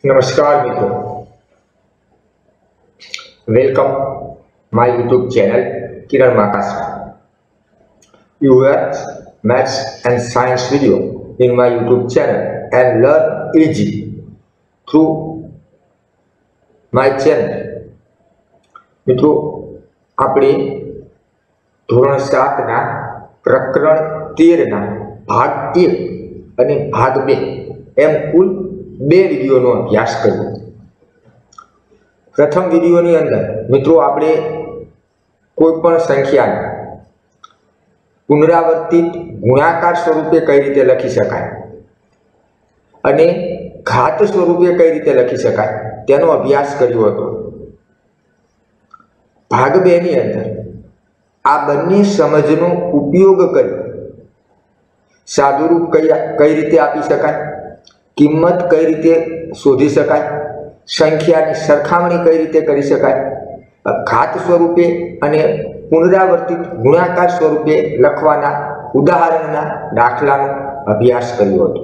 नमस्कार मित्रों, welcome my YouTube channel Kiran माकाश। You watch maths and science video in my YouTube channel and learn easy through my channel. મિત્રો, આપણે ધોરણ 7 ના પ્રકરણ 13 ના ભાગ 1 અને ભાગ 2 એમ કુલ 2 વિડીયોનો અભ્યાસ કર્યો। પ્રથમ વિડીયોની અંદર મિત્રો આપણે કોઈપણ સંખ્યાને પુનરાવર્તિત ગુણાકાર સ્વરૂપે કઈ રીતે લખી શકાય અને ઘાત સ્વરૂપે કઈ રીતે લખી શકાય તેનો અભ્યાસ કર્યો હતો। ભાગ 2 ની અંદર આ બંને સમજનો ઉપયોગ કરી સાદુરૂપ કઈ રીતે આપી શકાય, કિંમત કઈ રીતે શોધી શકાય, સંખ્યાની સરખામણી કઈ રીતે કરી શકાય, ઘાત સ્વરૂપે અને પુનરાવર્તિત ગુણાકાર સ્વરૂપે લખવાના ઉદાહરણના દાખલાનો અભ્યાસ કર્યો હતો।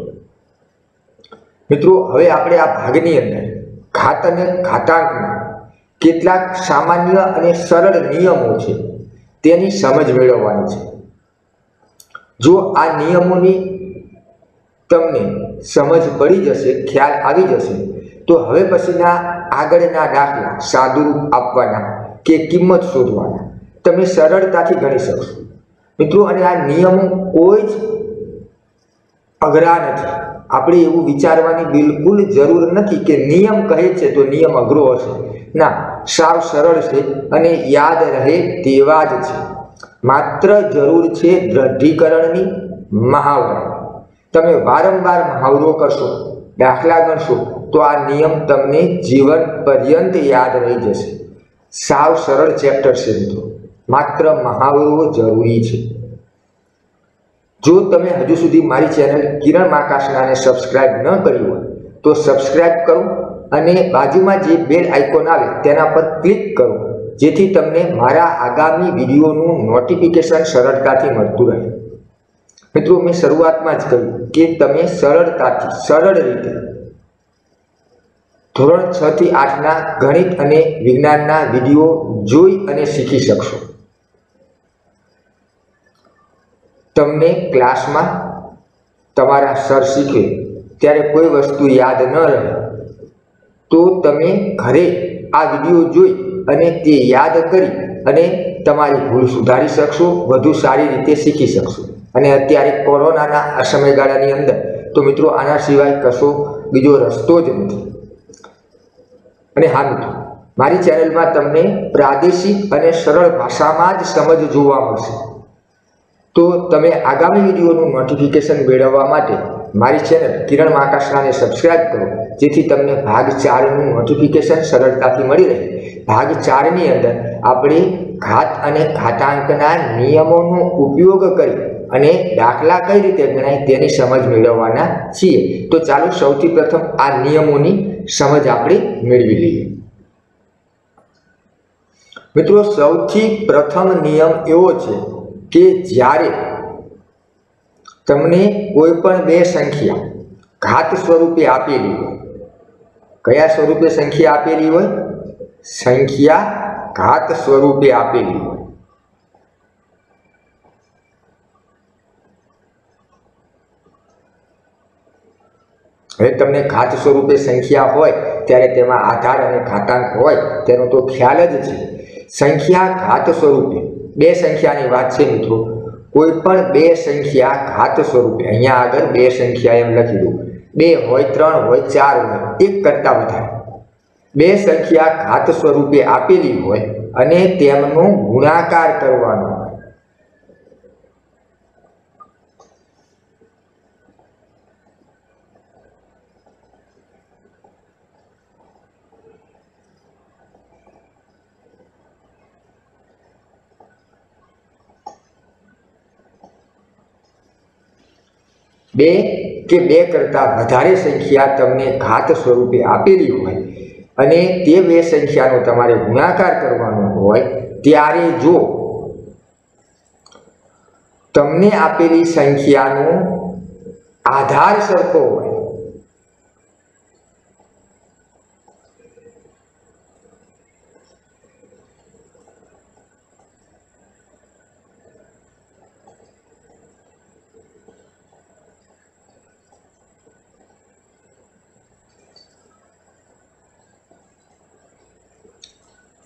મિત્રો, હવે આપણે આ ભાગની અંદર ઘાત અને ઘાતાંકના કેટલાક સામાન્ય અને સરળ નિયમો છે તેની સમજ મેળવવાની છે। જો આ નિયમોની તમને સમજ પડી જશે, ખ્યાલ આવી જશે, તો હવે પછીના આગળના દાખલા સાદુરૂપ આપવાના કે કિંમત શોધવાના તમે સરળતાથી ગણી શકશો। મિત્રો, અને આ નિયમો કોઈ જ અઘરા નથી। આપણે એવું વિચારવાની બિલકુલ જરૂર નથી કે નિયમ કહે છે તો નિયમ અઘરો હશે। ના, સાવ સરળ છે અને યાદ રહે તેવા જ છે। માત્ર જરૂર છે દ્રઢીકરણની, મહાવરાની। તમે વારંવાર મહાવરો કરશો, દાખલા ગણશો તો આ નિયમ તમને જીવન પર્યંત યાદ રહી જશે। સાવ સરળ ચેપ્ટર છે મિત્રો, માત્ર મહાવરો જરૂરી છે। જો તમે હજુ સુધી મારી ચેનલ કિરણ માકાશનાને સબસ્ક્રાઇબ ન કરી હોય તો સબસ્ક્રાઇબ કરો અને બાજુમાં જે બેલ આઇકોન આવે તેના પર ક્લિક કરો, જેથી તમને મારા આગામી વિડીયોનું નોટિફિકેશન સરળતાથી મળતું રહે। મિત્રો, મેં શરૂઆતમાં જ કહ્યું કે તમે સરળતાથી સરળ રીતે ધોરણ 6 થી 8 ના ગણિત અને વિજ્ઞાનના વિડીયો જોઈ અને શીખી શકશો। તમને ક્લાસમાં તમારા સર શીખવે ત્યારે કોઈ વસ્તુ યાદ ન રહે તો તમે ઘરે આ વિડીયો જોઈ અને તે યાદ કરી અને તમારી ભૂલ સુધારી શકશો, વધુ સારી રીતે શીખી શકશો। અને અત્યારે કોરોનાના આ સમયગાળાની અંદર તો મિત્રો આના સિવાય કશો બીજો રસ્તો જ નથી। અને હા મિત્રો, મારી ચેનલમાં તમને પ્રાદેશિક અને સરળ ભાષામાં જ સમજ જોવા મળશે। તો તમે આગામી વિડીયોનું નોટિફિકેશન મેળવવા માટે મારી ચેનલ કિરણ માકાશનાને સબસ્ક્રાઇબ કરો, જેથી તમને ભાગ 4નું નોટિફિકેશન સરળતાથી મળી રહે। ભાગ 4 ની અંદર આપણે ઘાત અને ઘાતાંકના નિયમોનો ઉપયોગ કરી અને દાખલા કઈ રીતે ગણાય તેની સમજ મેળવવાના છીએ। તો ચાલો સૌથી પ્રથમ આ નિયમોની સમજ આપણે મેળવી લઈએ। મિત્રો, સૌથી પ્રથમ નિયમ એવો છે કે જ્યારે તમને કોઈ પણ બે સંખ્યા ઘાત સ્વરૂપે આપેલી હોય, કયા સ્વરૂપે સંખ્યા આપેલી હોય? સંખ્યા ઘાત સ્વરૂપે આપેલી હોય, હવે તમને ઘાત સ્વરૂપે સંખ્યા હોય ત્યારે તેમાં આધાર અને ઘાતાંક હોય તેનો તો ખ્યાલ જ છે। સંખ્યા ઘાત સ્વરૂપે બે સંખ્યાની વાત છે મિત્રો, કોઈ પણ બે સંખ્યા ઘાત સ્વરૂપે, અહીંયા આગળ બે સંખ્યા એમ લખી દઉં, 2 હોય, 3 હોય, 4 હોય, એક કરતાં વધારે બે સંખ્યા ઘાત સ્વરૂપે આપેલી હોય અને તેમનો ગુણાકાર કરવાનો હોય। બે કે બે કરતાં વધારે સંખ્યા તમને ઘાત સ્વરૂપે આપેલી હોય અને તે બે સંખ્યાનો તમારે ગુણાકાર કરવાનો હોય ત્યારે જો તમને આપેલી સંખ્યાનો આધાર સરખો હોય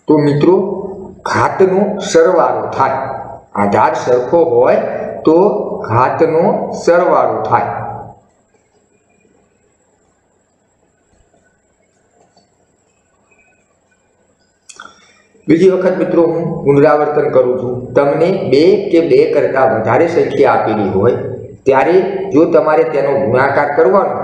तो मित्रों घातनो सरवाळो थाय। आधार सरखो होय तो घातनो सरवाळो थाय। बीजी वखत मित्रों हूँ पुनरावर्तन करूँ छूं। तमने 2 के 2 करता वधारे संख्या आपेली होय त्यारे जो तमारे तेनो गुणाकार करवानो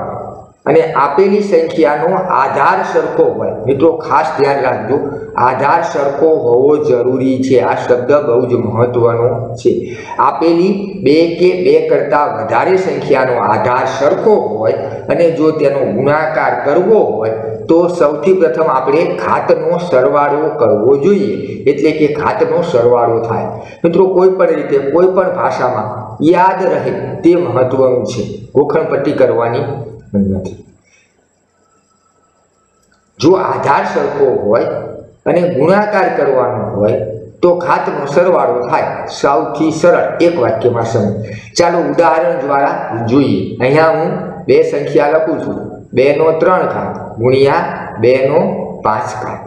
अने आपेली संख्यानो आधार सरखो होय। मित्रों खास ध्यान राखजो, आधार सरखो होवो जरूरी छे। आ शब्द बहु ज महत्वनो छे। आपेली 2 के 2 करता वधारे संख्यानो आधार सरखो होय अने जो तेनो गुणाकार करवो होय तो सौथी प्रथम आपणे घातनो सरवाळो करवो जोईए, एटले के घातनो सरवाळो थाय। मित्रों कोईपण रीते कोईपण भाषामां याद रहे ते महत्वनुं छे, गोखणपट्टी करवानी નથી। जो आधार सरखो होय अने गुणाकार करवानो होय तो घातनो सरवाळो थाय। सौथी सरळ एक वाक्यमां समज। चालो उदाहरण द्वारा जोईए। अहींया हूँ 2 संख्या लखुं छुं, 2 નો 3 घात गुणिया 2 નો 5 घात।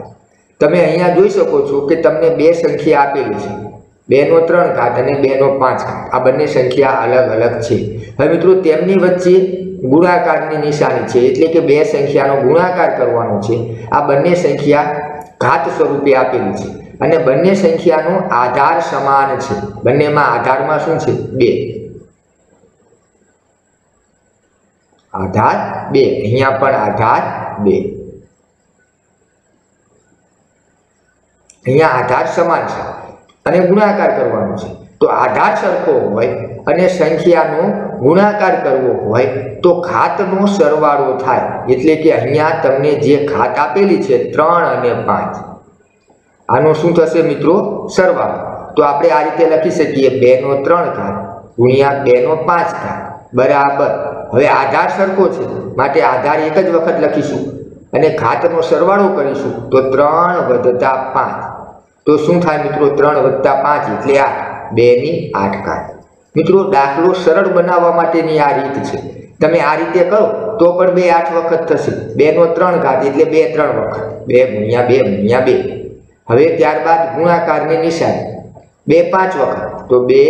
तमे अहींया जोई शको छो के तमने 2 संख्या आपेली छे, 2 નો 3 घात अने 2 નો 5 घात। आ बंने संख्या अलग अलग छे। हवे मित्रों तेमनी वच्चे गुणाकारनी निशानी छे, एटले के 2 संख्यानो गुणाकार करवानो छे। आ बंने संख्या घात स्वरूपे आपेली छे अने बंने संख्यानो आधार समान छे। बंनेमां आधारमां शुं छे? 2। आधार 2, अहींया पण आधार 2। अहींया आधार समान छे अने गुणाकार करवानो छे। तो आधार सरखो होय अने संख्यानो गुणाकार करवो होय तो घातनो सरवाळो थाय। एटले के अहींया तमने जे घात आपेली छे 3 અને 5, आनो शुं थशे मित्रों? सरवाळो। तो आपणे आ रीते लखी सकीए 2 નો 3 घात गुणिया 2 નો 5 घात बराबर। हवे आधार सरखो छे माटे आधार एक ज वखत लखीशुं अने घातनो सरवाळो करीशुं तो 3 + 5 तो शुं थाय मित्रों? 3 + 5 એટલે 8, 2 ની 8 घात। मित्रों दाखलो सरळ बनाववा माटेनी आ रीत छे। तमे आ रीते करो तो पण 2 8 वखत थशे। 2 નો 3 घात એટલે 2 3 वखत, 2 × 2 × 2। हवे त्यारबाद गुणाकारनी निशानी 2 5 वखत तो 2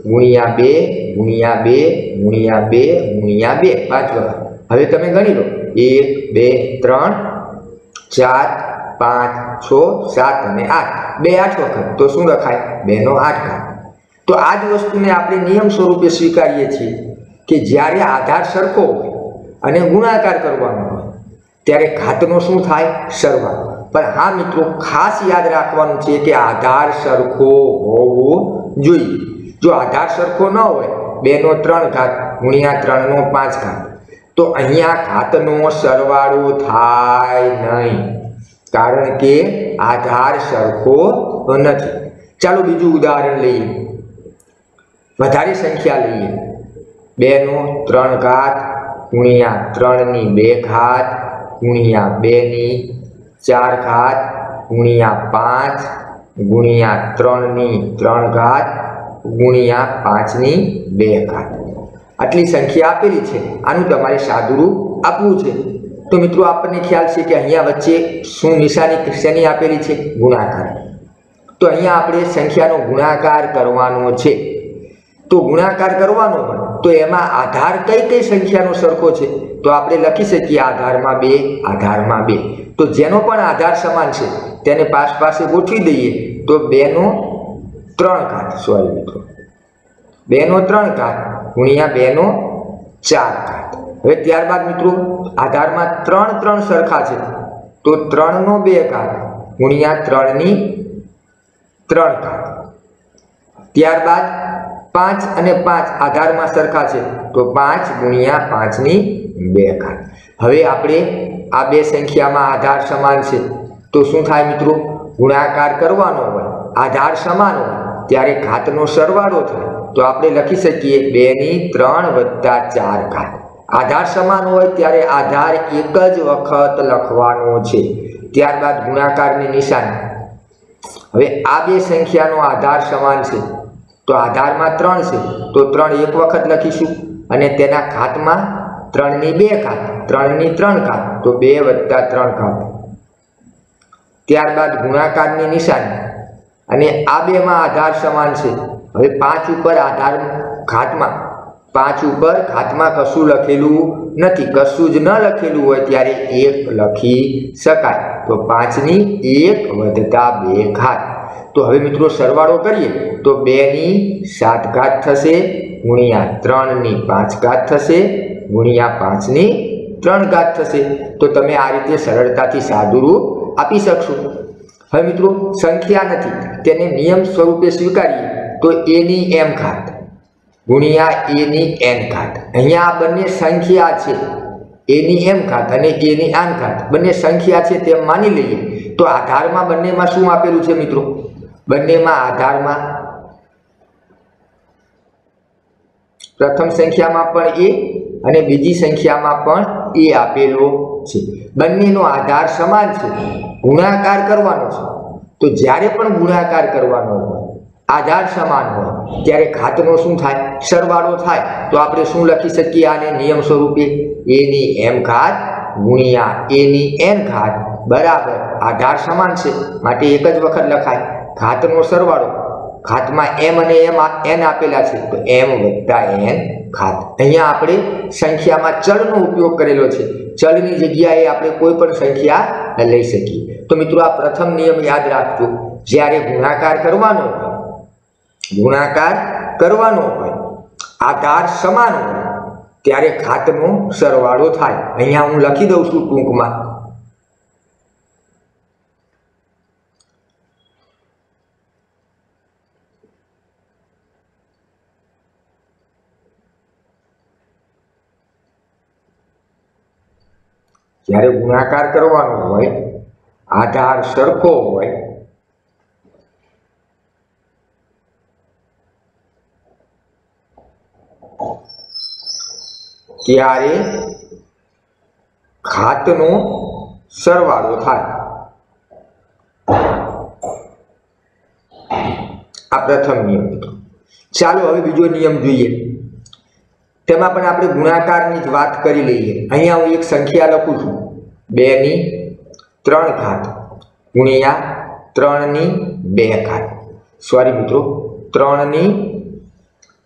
× 2 × 2 × 2 × 2 5 वखत। हवे तमे गणी लो 1 2 3 4 5 6 7 અને 8, 2 8 वखत तो शुं लखाय? 2 નો 8 घात। तो आ ज वस्तुने आपणे नियम स्वरूपे स्वीकारीए छीए के ज्यारे आधार सरखो होय अने गुणाकार करवानो होय त्यारे घातनो शुं थाय? सरवाळो। पण हाँ मित्रों खास याद राखवानुं छे के आधार सरखो होवो जोईए। जो आधार सरखो न होय 2 નો 3 घात गुणिया 3 નો 5 घात तो अहींया घातनो सरवाळो थाय नहीं, कारण के आधार सरखो नथी। चालो बीजुं उदाहरण लईए। वधारे संख्या लईए 2 નો 3 घात गुणिया 3 ની 2 घात गुणिया 2 ની 4 घात गुणिया 5 गुणिया 3 ની 3 घात गुणिया 5 ની 2 घात। आटली संख्या आपेली छे। आनुं तमारे सादुरूप आपवुं छे। तो मित्रों आपने ख्याल छे कि अहींया वच्चे शुं निशानी शेनी आपेली छे? गुणाकार। तो अहींया आपणे संख्यानो गुणाकार करवानो छे। तो गुणाकार करवानो होय तो एमां आधार कई कई संख्यानो सरखो छे? तो आपणे लखी सकीए आधारमां 2 आधारमां 2। तो जेनो पण आधार समान छे तेने पास पासे गोठवी दईए तो 2 નો 3 घात सॉरी मित्रों 2 નો 3 घात गुणिया 2 નો 4 घात। हवे त्यारबाद मित्रों आधारमां 3 3 सरखा छे तो 3 નો 2 घात गुणिया 3 ની 3 घात। त्यारबाद 5 અને 5 आधारमां सरखा छे तो 5 गुणिया 5 ની 2 घात। हवे आपणे आ बे संख्यामां आधार समान छे तो शुं थाय मित्रों? गुणाकार करवानो होय आधार समान होय त्यारे घातनो सरवाळो थाय। तो आपणे लखी सकीए 2 ની 3 + 4 घात। आधार समान होय त्यारे आधार एक ज वखत लखवानो छे। त्यारबाद गुणाकारनी निशानी। हवे आ बे संख्यानो आधार समान छे तो आधारमां 3 छे तो 3 एक वखत लखीशुं अने तेना घातमां 3 ની 2 घात 3 ની 3 घात तो 2 + 3 घात। ત્યારબાદ ગુણાકારની નિશાની અને આ બેમાં આધાર સમાન છે। હવે 5 ઉપર આધાર ઘાતમાં 5 ઉપર ઘાતમાં કશું લખેલું નથી, કશું જ ન લખેલું હોય ત્યારે 1 લખી શકાય। તો 5 ની 1 વત્તા 2 ઘાત। તો હવે મિત્રો સરવાળો કરીએ તો 2 ની 7 ઘાત થશે ગુણ્યા 3 ની 5 ઘાત થશે ગુણ્યા 5 ની 3 ઘાત થશે। તો તમે આ રીતે સરળતાથી સાદુરૂપ આપી શકશો। હવે મિત્રો સંખ્યા નથી તેને નિયમ સ્વરૂપે સ્વીકારીએ તો a ની m ઘાત ગુણ્યા a ની n ઘાત। અહીંયા આ બંને સંખ્યા છે, a ની m ઘાત અને a ની n ઘાત બંને સંખ્યા છે તેમ માની લઈએ। તો આધારમાં બંનેમાં શું આપેલું છે મિત્રો? બંનેમાં આધારમાં પ્રથમ સંખ્યામાં પણ a અને બીજી સંખ્યામાં પણ a આપેલો છે। બંનેનો આધાર સમાન છે, ગુણાકાર કરવાનો છે। તો જ્યારે પણ ગુણાકાર કરવાનો હોય, આધાર સમાન હોય ત્યારે ઘાતનો શું થાય? સરવાળો થાય। તો આપણે શું લખી શકીએ આને નિયમ સ્વરૂપે? a ની m ઘાત ગુણ્યા a ની n ઘાત બરાબર આધાર સમાન છે માટે એક જ વખત લખાય ઘાતનો સરવાળો। ઘાતમાં m અને n આપેલા છે તો m વત્તા n ઘાત। અહીંયા આપણે સંખ્યામાં ચલનો ઉપયોગ કરેલો છે, ચલની જગ્યાએ આપણે કોઈ પણ સંખ્યા લઈ શકીએ। તો મિત્રો આ પ્રથમ નિયમ યાદ રાખજો, જ્યારે ગુણાકાર કરવાનો હોય આધાર સમાન હોય ત્યારે ઘાતનો સરવાળો થાય। અહીંયા હું લખી દઉં છું ટૂંકમાં। જ્યારે ગુણાકાર કરવાનો હોય, આધાર સરખો હોય ત્યારે ઘાતનો સરવાળો થાય। આ પ્રથમ નિયમ। ચાલો હવે બીજો નિયમ જોઈએ। તેમાં પણ આપણે ગુણાકારની જ વાત કરી લઈએ। અહીંયા હું એક સંખ્યા લખું છું 2 ની 3 ઘાત ગુણ્યા 3 ની 2 ઘાત। સોરી મિત્રો 3 ની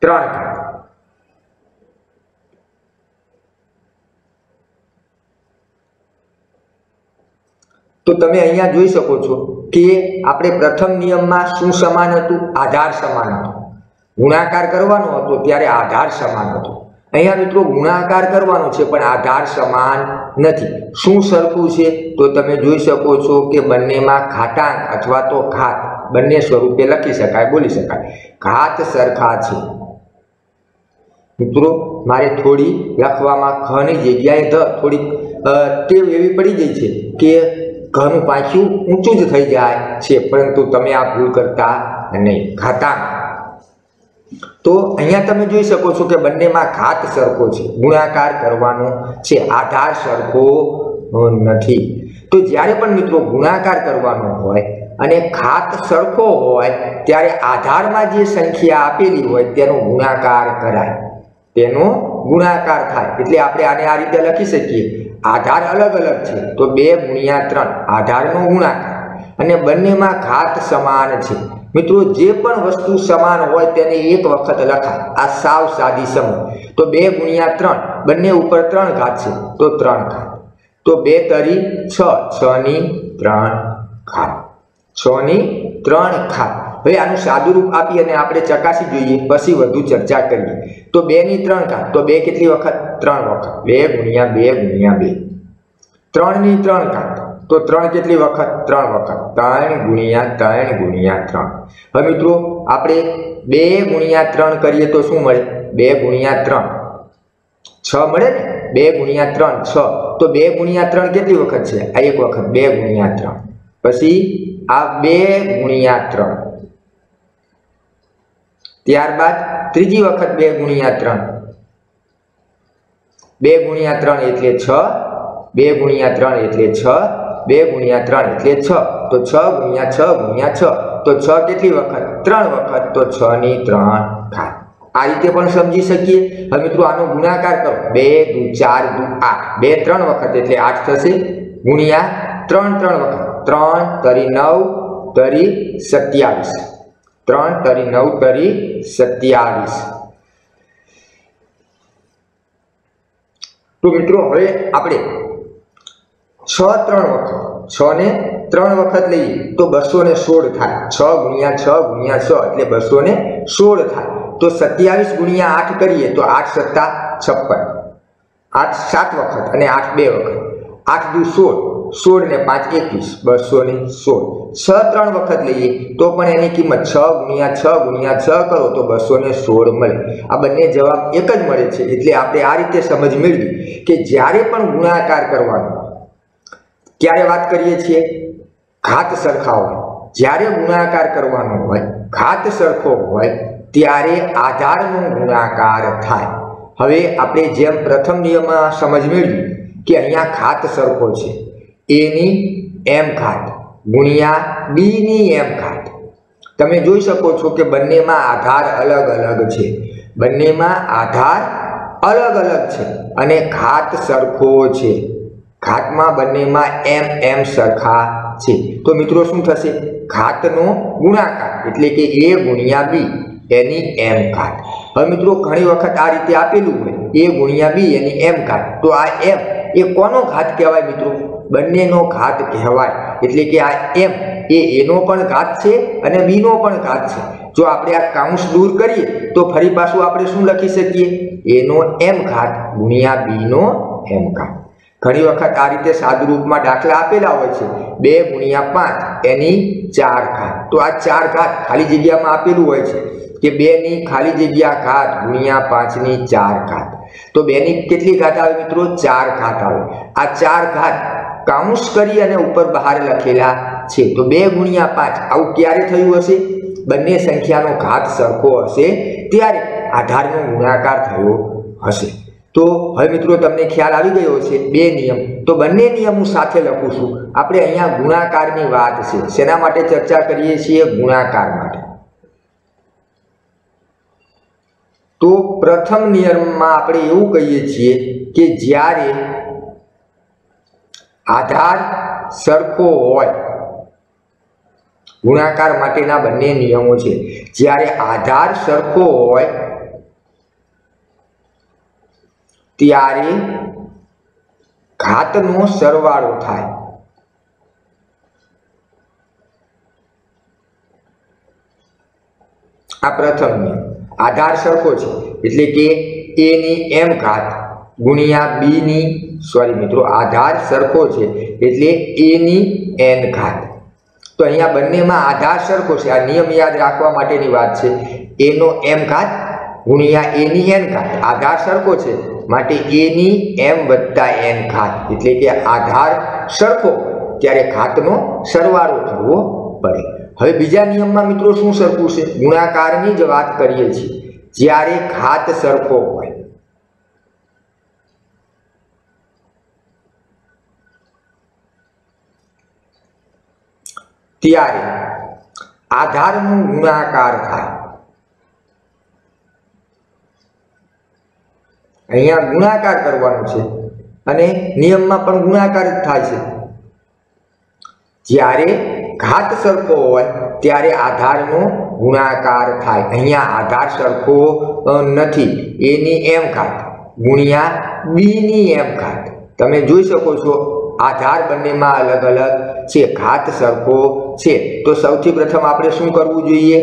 3 ઘાત। તો તમે અહીંયા જોઈ શકો છો કે આપણે પ્રથમ નિયમમાં શું સમાન હતું? આધાર સમાન હતો। ગુણાકાર કરવાનો હતો ત્યારે આધાર સમાન હતો। અહીંયા મિત્રો ગુણાકાર કરવાનો છે પણ આધાર સમાન નથી। શું સરખું છે? તો તમે જોઈ શકો છો કે બંનેમાં ઘાતાંક અથવા તો ઘાત બંને સ્વરૂપે લખી શકાય, બોલી શકાય। ઘાત સરખા છે। મિત્રો મારે થોડી લખવામાં ઘની જગ્યાએ થોડી ટેવ એવી પડી ગઈ છે કે ઘનું પાછું ઊંચું જ થઈ જાય છે, પરંતુ તમે આ ભૂલ કરતા નહીં। ઘાતાંક તો અહીંયા તમે જોઈ શકો છો કે બંનેમાં ઘાત સરખો છે, ગુણાકાર કરવાનો છે, આધાર સરખો નથી। તો જ્યારે પણ મિત્રો ગુણાકાર કરવાનો હોય અને ઘાત સરખો હોય ત્યારે આધારમાં જે સંખ્યા આપેલી હોય તેનો ગુણાકાર કરાય, તેનો ગુણાકાર થાય। એટલે આપણે આને આ રીતે લખી શકીએ, આધાર અલગ અલગ છે તો 2 ગુણ્યા 3 આધારનો ગુણાકાર અને બંનેમાં ઘાત સમાન છે। મિત્રો જે પણ વસ્તુ સમાન હોય તેને એક વખત લખાય, આ સાવ સાદી સમજ। તો 2 ગુણ્યા 3 બંને ઉપર 3 ઘાત છે તો 3 ઘાત। તો 2 તરી 6, 6 ની 3 ઘાત, 6 ની 3 ઘાત। હવે આનું સાદુરૂપ આપી અને આપણે ચકાસી જોઈએ, પછી વધુ ચર્ચા કરીએ। તો 2 ની 3 ઘાત તો 2 કેટલી વખત? 3 વખત। 2 ગુણ્યા 2 ગુણ્યા 2। 3 ની 3 ઘાત તો 3 કેટલી વખત? 3 વખત। 3 ગુણ્યા 3 ગુણ્યા 3। હવે મિત્રો આપણે 2 ગુણ્યા 3 કરીએ તો શું મળે? 2 ગુણ્યા 3 6 મળે ને? 2 ગુણ્યા 3 6। તો 2 ગુણ્યા 3 કેટલી વખત છે? આ એક વખત 2 ગુણ્યા 3। પછી આ 2 ગુણ્યા 3, ત્યારબાદ ત્રીજી વખત 2 ગુણ્યા 3, 2 ગુણ્યા 3 એટલે 6, 2 ગુણ્યા 3 એટલે 6, 2 ગુણ્યા 3 એટલે 6। તો 6 ગુણ્યા 6 ગુણ્યા 6 તો 6 કેટલી વખત? 3 વખત। તો 6 ની 3 ઘાત। આ રીતે પણ સમજી શકીએ। હવે મિત્રો આનો ગુણાકાર કરો, 2 દુ 4 દુ 8, 2 3 વખત એટલે 8 થશે ગુણ્યા 3 3 વખત 3 તરી 9 તરી 27, 3 તરી 9 તરી 27। તો મિત્રો હવે આપણે 6 3 વખત 6 ને 3 વખત લઈએ તો 216 થાય। 6 ગુણ્યા 6 ગુણ્યા 6 એટલે 216 થાય। તો 27 ગુણ્યા 8 કરીએ તો 8 સત્તા 56, 8 7 વખત અને 8 2 વખત, 8 દુ 16, 16 ને 5 21, 216। 6 3 વખત લઈએ તો પણ એની કિંમત 6 ગુણ્યા 6 ગુણ્યા 6 કરો તો 216 મળે। આ બંને જવાબ એક જ મળે છે। એટલે આપણે આ રીતે સમજ મેળવી કે જ્યારે પણ ગુણાકાર કરવાનો, ક્યારે વાત કરીએ છીએ? ઘાત સરખા હોય, જ્યારે ગુણાકાર કરવાનો હોય, ઘાત સરખો હોય ત્યારે આધારનો ગુણાકાર થાય। હવે આપણે જેમ પ્રથમ નિયમમાં સમજ મેળવી કે અહીંયા ઘાત સરખો છે, a ની m ઘાત ગુણ્યા b ની m ઘાત। તમે જોઈ શકો છો કે બંનેમાં આધાર અલગ અલગ છે, બંનેમાં આધાર અલગ અલગ છે અને ઘાત સરખો છે। ઘાતમાં બંનેમાં m સરખા છે। તો મિત્રો શું થશે? ઘાતનો ગુણાકાર એટલે કે a ગુણ્યા b એની m ઘાત। હવે મિત્રો ઘણી વખત આ રીતે આપેલું હોય a ગુણ્યા b એની m ઘાત, તો આ m એ કોનો ઘાત કહેવાય મિત્રો? બંનેનો ઘાત કહેવાય। એટલે કે આ m એ a નો પણ ઘાત છે અને b નો પણ ઘાત છે। જો આપણે આ કાઉન્સ દૂર કરીએ તો ફરી પાછું આપણે શું લખી શકીએ? a નો m ઘાત ગુણ્યા b નો m ઘાત। ઘણી વખત આ રીતે સાદુરૂપમાં દાખલા આપેલા હોય છે, 2 ગુણ્યા 5 એની 4 ઘાત। તો આ 4 ઘાત ખાલી જગ્યામાં આપેલું હોય છે કે 2 ની ખાલી જગ્યા ઘાત ગુણ્યા 5 ની 4 ઘાત। તો 2 ની કેટલી ઘાત આવે મિત્રો? 4 ઘાત આવે। આ 4 ઘાત કાઉન્સ કરી અને ઉપર બહાર લખેલા છે। તો 2 ગુણ્યા 5 આવું ક્યારે થયું હશે? બંને સંખ્યાનો ઘાત સરખો હશે ત્યારે આધારનો ગુણાકાર થયો હશે। તો હવે મિત્રો તમને ખ્યાલ આવી ગયો છે 2 નિયમ। તો બંને નિયમો સાથે લખું છું। આપણે અહીંયા ગુણાકારની વાત છે, શેના માટે ચર્ચા કરીએ છીએ? ગુણાકાર માટે। તો પ્રથમ નિયમમાં આપણે એવું કહીએ છીએ કે જ્યારે આધાર સરખો હોય, ગુણાકાર માટેના બંને નિયમો છે, જ્યારે આધાર સરખો હોય ત્યારે ઘાતનો સરવાળો થાય। આ પ્રથમ નિયમ। આધાર સરખો છે એટલે કે a ની m ઘાત ગુણ્યા b ની મિત્રો આધાર સરખો છે એટલે a ની n ઘાત। તો અહીંયા બંનેમાં આધાર સરખો છે, આ નિયમ યાદ રાખવા માટેની વાત છે। a નો m ઘાત ગુણ્યા a ની n ઘાત, આધાર સરખો છે માટે a ની m વત્તા n ઘાત, એટલે કે આધાર સરખો ત્યારે ઘાતનો સરવાળો કરવો પડે। હવે બીજા નિયમમાં મિત્રો શું સરખું છે? ગુણાકારની જ વાત કરીએ છીએ। જ્યારે ઘાત સરખો હોય ત્યારે આધારનો ગુણાકાર થાય। અહીંયા ગુણાકાર કરવાનો છે અને નિયમમાં પણ ગુણાકાર જ થાય છે। જ્યારે ઘાત સરખો હોય ત્યારે આધારનો ગુણાકાર થાય। અહીંયા આધાર સરખો નથી, a ની m ઘાત ગુણ્યા b ની m ઘાત। તમે જોઈ શકો છો આધાર બંનેમાં અલગ અલગ છે, ઘાત સરખો છે। તો સૌથી પ્રથમ આપણે શું કરવું જોઈએ?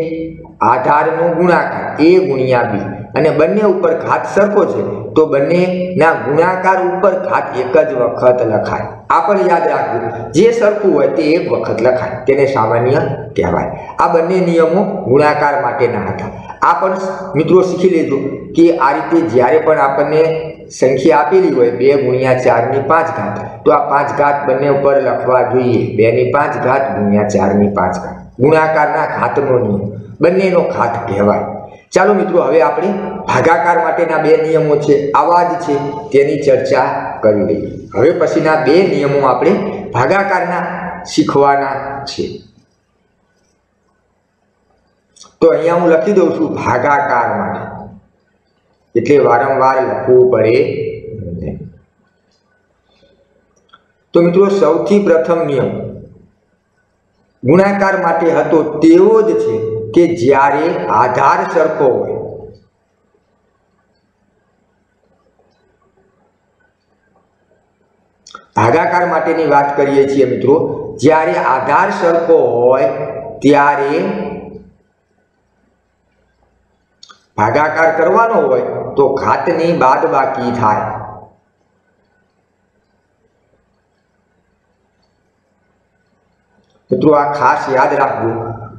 આધારનો ગુણાકાર a ગુણ્યા b, અને બંને ઉપર ઘાત સરખો છે તો બંનેના ગુણાકાર ઉપર ઘાત એક જ વખત લખાય। આ પણ યાદ રાખવું, જે સરખું હોય તે એક વખત લખાય, તેને સામાન્ય કહેવાય। આ બંને નિયમો ગુણાકાર માટેના હતા। આ પણ મિત્રો શીખી લેજો કે આ રીતે જ્યારે પણ આપણને સંખ્યા આપેલી હોય 2 ગુણ્યા 4 ની 5 ઘાત, તો આ 5 ઘાત બંને ઉપર લખવા જોઈએ। 2 ની 5 ઘાત ગુણ્યા 4 ની 5 ઘાત, ગુણાકારના ઘાતનો નિયમ, બંનેનો ઘાત કહેવાય। ચાલો મિત્રો હવે આપણે ભાગાકાર માટેના 2 નિયમો છે, આવા જ છે, તેની ચર્ચા કરી લઈએ। હવે પછીના 2 નિયમો આપણે ભાગાકારના શીખવાના છે। તો અહીંયા હું લખી દઉં છું ભાગાકાર માટે, એટલે વારંવાર લખવું પડે નહીં। તો મિત્રો સૌથી પ્રથમ નિયમ ગુણાકાર માટે હતો તેવો જ છે કે જ્યારે આધાર સરખો હોય। ભાગાકાર માટેની વાત કરીએ છીએ મિત્રો, જ્યારે આધાર સરખો હોય ત્યારે ભાગાકાર કરવાનો હોય તો ઘાતની બાદબાકી થાય। મિત્રો આ ખાસ યાદ રાખજો,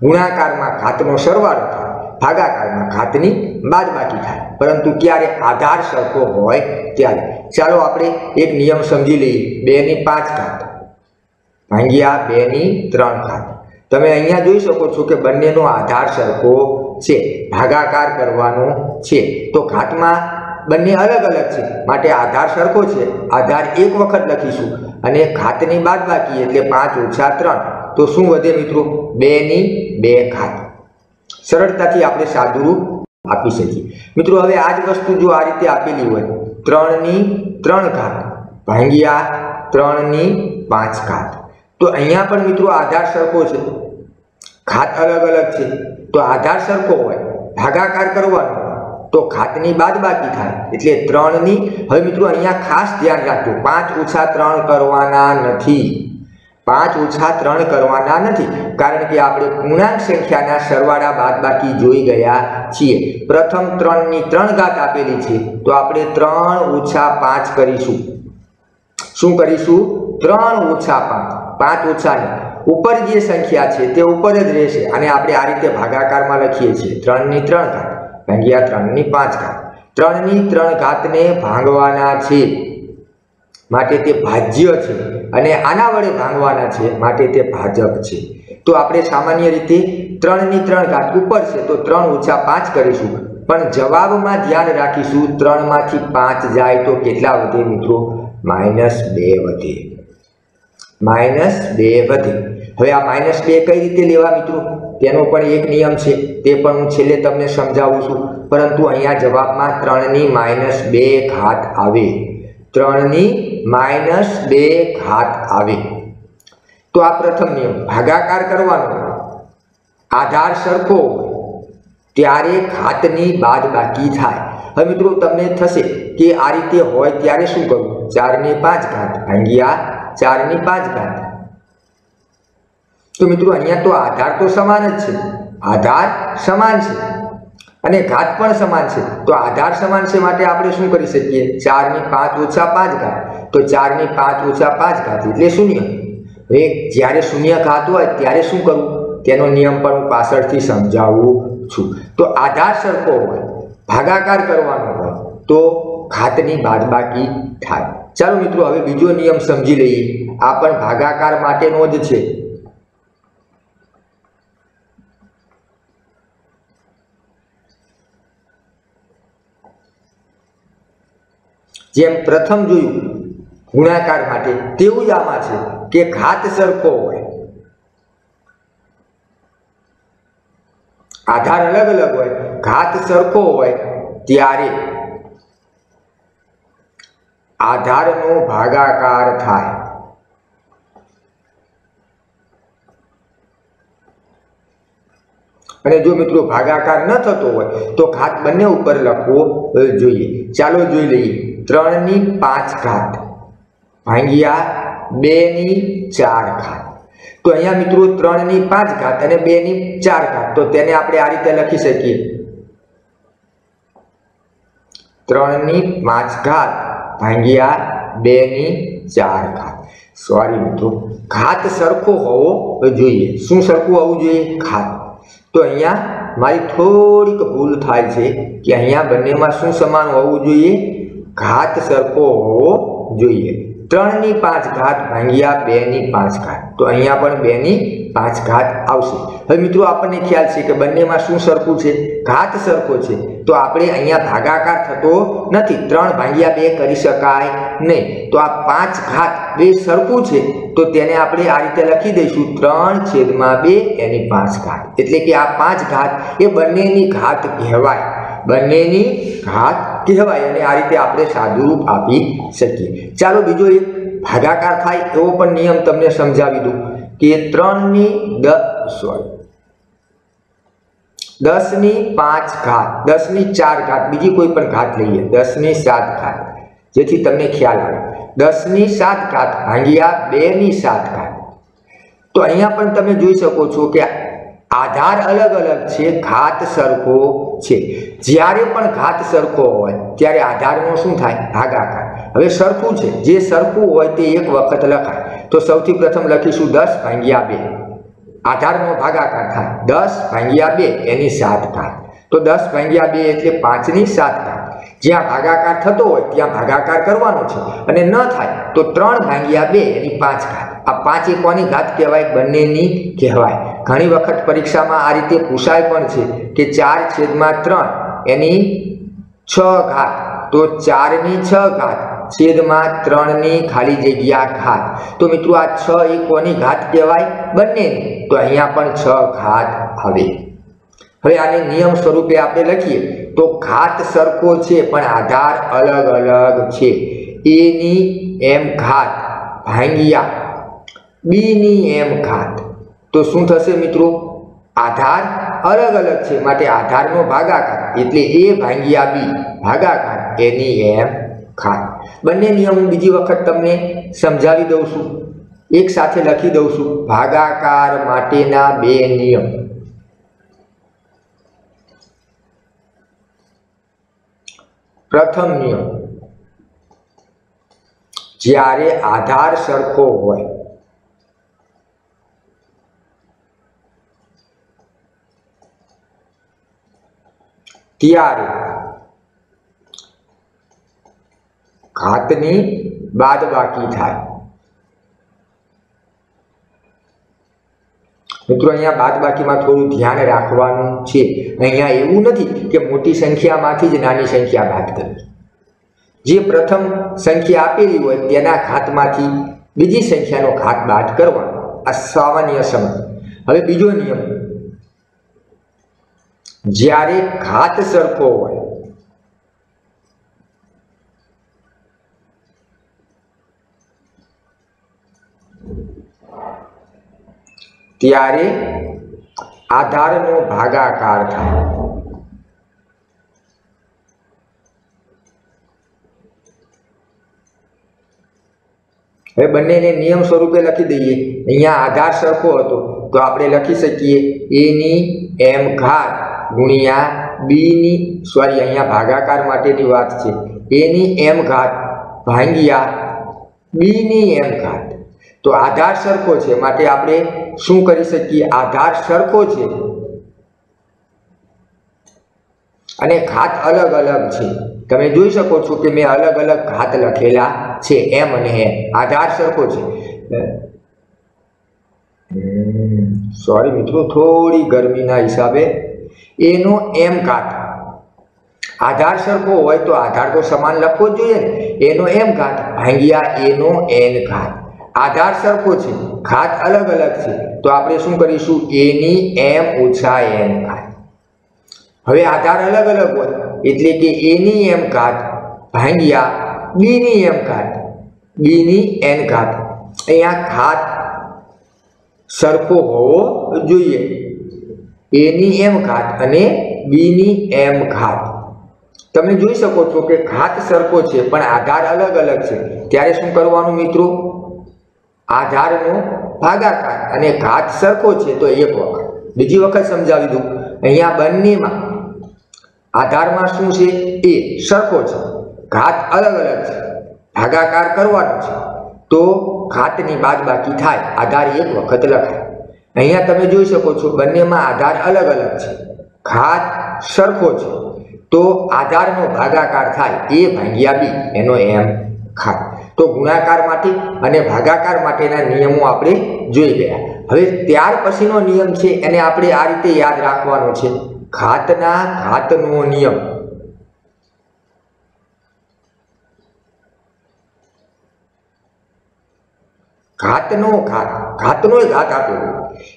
ગુણાકારમાં ઘાતનો સરવાળો થાય, ભાગાકારમાં ઘાતની બાદબાકી થાય, પરંતુ ક્યારે આધાર સરખો હોય ત્યારે। ચાલો આપણે એક નિયમ સમજી લઈએ। 2 ની 5 ઘાત ભાગ્યા 2 ની 3 ઘાત। તમે અહીંયા જોઈ શકો છો કે બંનેનો આધાર સરખો છે, ભાગાકાર કરવાનો છે તો ઘાતમાં બંને અલગ અલગ છે માટે આધાર સરખો છે, આધાર એક વખત લખીશું અને ઘાતની બાદબાકી એટલે 5 - 3 તો શું વધે મિત્રો? 2 ની 2 ઘાત। સરળતાથી આપણે સાદુરૂપ આપી શકીએ। મિત્રો હવે આ જ વસ્તુ જો આ રીતે આપેલી હોય 3 ની 3 ઘાત ભાગ્યા 3 ની 5 ઘાત તો અહીંયા પણ મિત્રો આધાર સરખો છે, ઘાત અલગ અલગ છે તો આધાર સરખો હોય, ભાગાકાર કરવાનો તો ઘાતની બાદબાકી થાય એટલે 3 ની। હવે મિત્રો અહીંયા ખાસ ધ્યાન રાખજો, 5 - 3 કરવાના નથી, 5 - 3 કરવાના નથી, કારણ કે આપણે પૂર્ણાંક સંખ્યાના સરવાળા બાદબાકી જોઈ ગયા છીએ। પ્રથમ 3 ની 3 ઘાત આપેલી છે તો આપણે 3 - 5 કરીશું। શું કરીશું? 3 - 5, 5 ઓછા નહીં, ઉપર જે સંખ્યા છે તે ઉપર જ રહેશે અને આપણે આ રીતે ભાગાકારમાં લખીએ છીએ 3 ની 3 ઘાત ભાગ્યા 3 ની 5 ઘાત। 3 ની 3 ઘાતને ભાંગવાના છે માટે તે ભાજ્ય છે અને આના વડે ભાંગવાના છે માટે તે ભાજક છે। તો આપણે સામાન્ય રીતે 3 ની 3 ઘાત ઉપર છે તો 3 - 5 કરીશું, પણ જવાબમાં ધ્યાન રાખીશું 3 માંથી 5 જાય તો કેટલા વધે મિત્રો? -2 વધે, -2 વધે। હવે આ -2 કઈ રીતે લેવા મિત્રો? તેનો પણ એક નિયમ છે, તે પણ હું છેલ્લે તમને સમજાવું છું, પરંતુ અહીંયા જવાબમાં 3 ની -2 ઘાત આવે, 3 ની -2 ઘાત આવે। તો આ પ્રથમ નિયમ, ભાગાકાર કરવાનો, આધાર સરખો ત્યારે ઘાતની બાદબાકી થાય। હવે મિત્રો તમને થશે કે આ રીતે હોય ત્યારે શું કરવું? 4 ની 5 ઘાત ભાગ્યા 4 ની 5 ઘાત। તો મિત્રો અહીંયા તો આધાર તો સમાન જ છે, આધાર સમાન છે અને ઘાત પણ સમાન છે, તો આધાર સમાન છે માટે આપણે શું કરી શકીએ? 4 ની 5 - 5 ઘાત, તો 4 ની 5 - 5 ઘાત એટલે 0। હવે જ્યારે 0 ઘાત હોય ત્યારે શું કરવું તેનો નિયમ પણ હું પાછળથી સમજાવું છું। તો આધાર સરખો હોય, ભાગાકાર કરવાનો હોય તો ઘાતની બાદબાકી થાય। ચાલો મિત્રો હવે બીજો નિયમ સમજી લઈએ, આ પણ ભાગાકાર માટેનો જ છે। જેમ પ્રથમ જોયું ગુણાકાર માટે, તેવું જ આમાં છે કે ઘાત સરખો હોય, આધાર અલગ અલગ હોય, ઘાત સરખો હોય ત્યારે આધારનો ભાગાકાર થાય। અને જો મિત્રો ભાગાકાર ન થતો હોય તો ઘાત બંને ઉપર લખવો જોઈએ। ચાલો જોઈ લઈએ, 3 ની 5 ઘાત ભાગ્યા 2 ની 4 ઘાત। તો અહીંયા મિત્રો 3 ની 5 ઘાત અને 2 ની 4 ઘાત, તો તેને આપણે આ રીતે લખી શકીએ, 3 ની 5 ઘાત ભાગ્યા 2 ની 4 ઘાત। સોરી મિત્રો, ઘાત સરખો હોવો જોઈએ। શું સરખું હોવું જોઈએ? ઘાત। તો અહીંયા મારી થોડીક ભૂલ થાય છે કે અહીંયા બંનેમાં શું સમાન હોવું જોઈએ? ઘાત સરખો હોવો જોઈએ। 3 ની 5 ઘાત ભાગ્યા 2 ની 5 ઘાત, તો અહીંયા પણ 2 ની 5 ઘાત આવશે। હવે મિત્રો આપણને ખ્યાલ છે કે બંનેમાં શું સરખું છે? ઘાત સરખો છે, તો આપણે અહીંયા ભાગાકાર થતો નથી, 3 ભાગ્યા 2 કરી શકાય નહીં, તો આ 5 ઘાત 2 સરખું છે તો તેને આપણે આ રીતે લખી દઈશું 3/2 એની 5 ઘાત, એટલે કે આ 5 ઘાત એ બંનેની ઘાત કહેવાય, બંનેની ઘાત કહેવાય અને આ રીતે આપણે સાદુરૂપ આપી શકીએ। ચાલો બીજો એક ભાગાકાર થાય એવો પણ નિયમ તમને સમજાવી દઉં કે 3 ની 5 ઘાત, 10 ની 4 ઘાત, બીજી કોઈ પણ ઘાત લઈએ, 10 ની 7 ઘાત, જેથી તમને ખ્યાલ આવે, 10 ની 7 ઘાત ભાગ્યા 2 ની 7 ઘાત. તો અહીંયા પણ તમે જોઈ શકો છો કે આધાર અલગ અલગ છે, ઘાત સરખો છે. જ્યારે પણ ઘાત સરખો હોય ત્યારે આધારનો શું થાય? ભાગાકાર. હવે સરખું છે, જે સરખું હોય તે એક વખત લખાય. તો સૌથી પ્રથમ લખીશું 10 ભાગ્યા 2, આધારનો ભાગાકાર થાય 10 ભાગ્યા 2 એની 7 ઘાત. તો 10 ભાગ્યા 2 એટલે 5 ની 7 ઘાત. જ્યાં ભાગાકાર થતો હોય ત્યાં ભાગાકાર કરવાનો છે, અને ન થાય તો 3 ભાગ્યા 2 એની 5 ઘાત. આ 5 એ કોની ઘાત કહેવાય? બંનેની કહેવાય. ઘણી વખત પરીક્ષામાં આ રીતે પૂછાય પણ છે કે 4/3 એની 6 ઘાત. તો 4 ની 6 ઘાત છેદમાં 3 ની ખાલી જગ્યા ઘાત. તો મિત્રો આ 6 એ કોની ઘાત કહેવાય? બંનેની. તો અહીંયા પણ 6 ઘાત આવે. હવે આને નિયમ સ્વરૂપે આપણે લખીએ તો ઘાત સરખો છે પણ આધાર અલગ અલગ છે. a ની m ઘાત ભાગ્યા b ની m ઘાત. તો શું થશે મિત્રો? આધાર અલગ અલગ છે માટે આધારનો ભાગાકાર એટલે a ભાગ્યા b ભાગાકાર a ની m ઘાત. બંને નિયમ હું બીજી વખત તમને સમજાવી દઉં છું, એક સાથે લખી દઉં છું. ભાગાકાર માટેના 2 નિયમ. પ્રથમ નિયમ, જ્યારે આધાર સરખો હોય ત્યારે ઘાતની બાદબાકી થાય. મિત્રો અહીંયા બાદબાકીમાં થોડું ધ્યાન રાખવાનું છે. અહીંયા એવું નથી કે મોટી સંખ્યામાંથી જ નાની સંખ્યા બાદ કરવી. જે પ્રથમ સંખ્યા આપેલી હોય તેના ઘાતમાંથી બીજી સંખ્યાનો ઘાત બાદ કરવાનો. આ સામાન્ય સમજ. હવે બીજો નિયમ, જ્યારે ઘાત સરખો હોય ત્યારે આધારનો ભાગાકાર થાય. હવે બંનેને નિયમ સ્વરૂપે લખી દઈએ. અહીંયા આધાર સરખો હતો તો આપણે લખી શકીએ a ની m ઘાત ગુણ્યા b ની, સોરી અહીંયા ભાગાકાર માટેની વાત છે, a ની m ઘાત ભાગ્યા b ની m ઘાત. તો આધાર સરખો છે માટે આપણે શું કરી શકીએ? આધાર સરખો છે અને ઘાત અલગ અલગ છે. તમે જોઈ શકો છો કે મેં અલગ અલગ ઘાત લખેલા છે, m અને n. આધાર સરખો છે. સોરી મિત્રો, થોડી ગરમીના હિસાબે a નો m ઘાત. આધાર સરખો હોય તો આધાર તો સમાન લખવો જ જોઈએ ને. a નો m ઘાત ભાગ્યા a નો n ઘાત. આધાર સરખો છે, ઘાત અલગ અલગ છે, તો આપણે શું કરીશું? a ની m ઓછા n ઘાત. હવે આધાર અલગ અલગ હોય એટલે કે a ની m ઘાત ભાગ્યા b ની m ઘાત, b ની n ઘાત. અહીંયા ઘાત સરખો હોવો જોઈએ. a ની m ઘાત અને b ની m ઘાત. તમે જોઈ શકો છો કે ઘાત સરખો છે પણ આધાર અલગ અલગ છે. ત્યારે શું કરવાનું મિત્રો? આધારનો ભાગાકાર. અને ઘાત સરખો છે તો એક વખત. બીજી વખત સમજાવી દઉં. અહીંયા બંનેમાં આધારમાં શું છે? a સરખો છે, ઘાત અલગ અલગ છે, ભાગાકાર કરવાનો છે તો ઘાતની બાદબાકી થાય, આધાર એક વખત લખાય. અહીંયા તમે જોઈ શકો છો બંનેમાં આધાર અલગ અલગ છે, ઘાત સરખો છે તો આધારનો ભાગાકાર થાય a ભાગ્યા b એનો m ઘાત. તો ગુણાકાર માટે અને ભાગાકાર માટેના નિયમો આપણે જોઈ ગયા. હવે ત્યાર પછીનો નિયમ છે એને આપણે આ રીતે યાદ રાખવાનો છે, ઘાતના ઘાતનો નિયમ. ઘાતનો ઘાત, ઘાતનો ઘાત આપેલો